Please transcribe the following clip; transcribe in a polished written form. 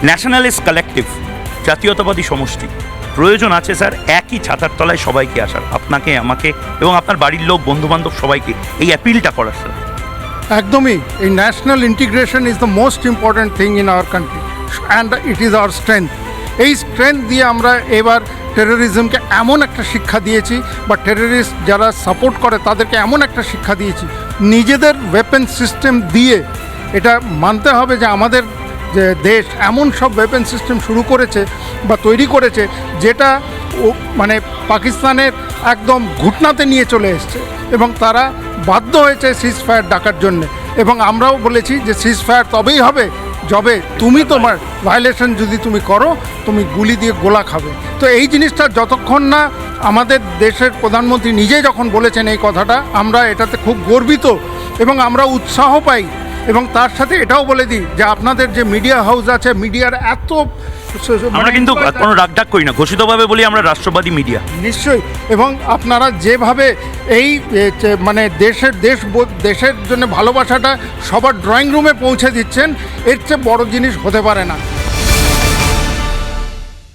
Nationalist collective, জাতীয়তাবাদী সমষ্টি, প্রয়োজন আছে স্যার একই ছাতার তলায় সবাইকে আসার, আপনাকে, আমাকে এবং আপনার বাড়ির লোক, বন্ধুবান্ধব সবাইকে এই অ্যাপিলটা করার স্যার। একদমই, এই national integration is the most important thing in our country and it is our strength. এই স্ট্রেংথ দিয়ে আমরা এবার টেরোরিজমকে এমন একটা শিক্ষা দিয়েছি, বা টেররিস্ট যারা সাপোর্ট করে তাদেরকে এমন একটা শিক্ষা দিয়েছি, নিজেদের ওয়েপন সিস্টেম দিয়ে। এটা মানতে হবে যে আমাদের যে দেশ এমন সব ওয়েপন সিস্টেম শুরু করেছে বা তৈরি করেছে যেটা মানে পাকিস্তানের একদম ঘুটনাতে নিয়ে চলে এসছে, এবং তারা বাধ্য হয়েছে সিজ ফায়ার ডাকার জন্যে। এবং আমরাও বলেছি যে সিজ ফায়ার তবেই হবে যবে তুমি তোমার ভায়োলেশন যদি তুমি করো, তুমি গুলি দিয়ে গোলা খাবে। তো এই জিনিসটা যতক্ষণ না আমাদের দেশের প্রধানমন্ত্রী নিজে যখন বলেছেন এই কথাটা, আমরা এটাতে খুব গর্বিত এবং আমরা উৎসাহ পাই। এবং তার সাথে এটাও বলে দিই যে আপনাদের যে মিডিয়া হাউস আছে, মিডিয়ার এত আমরা কিন্তু কোনো রাগঢাক করি না, ঘোষিতভাবে বলি আমরা রাষ্ট্রবাদী মিডিয়া। নিশ্চয়ই, এবং আপনারা যেভাবে এই মানে দেশের জন্য ভালোবাসাটা সবার ড্রয়িং রুমে পৌঁছে দিচ্ছেন, এর চেয়ে বড় জিনিস হতে পারে না।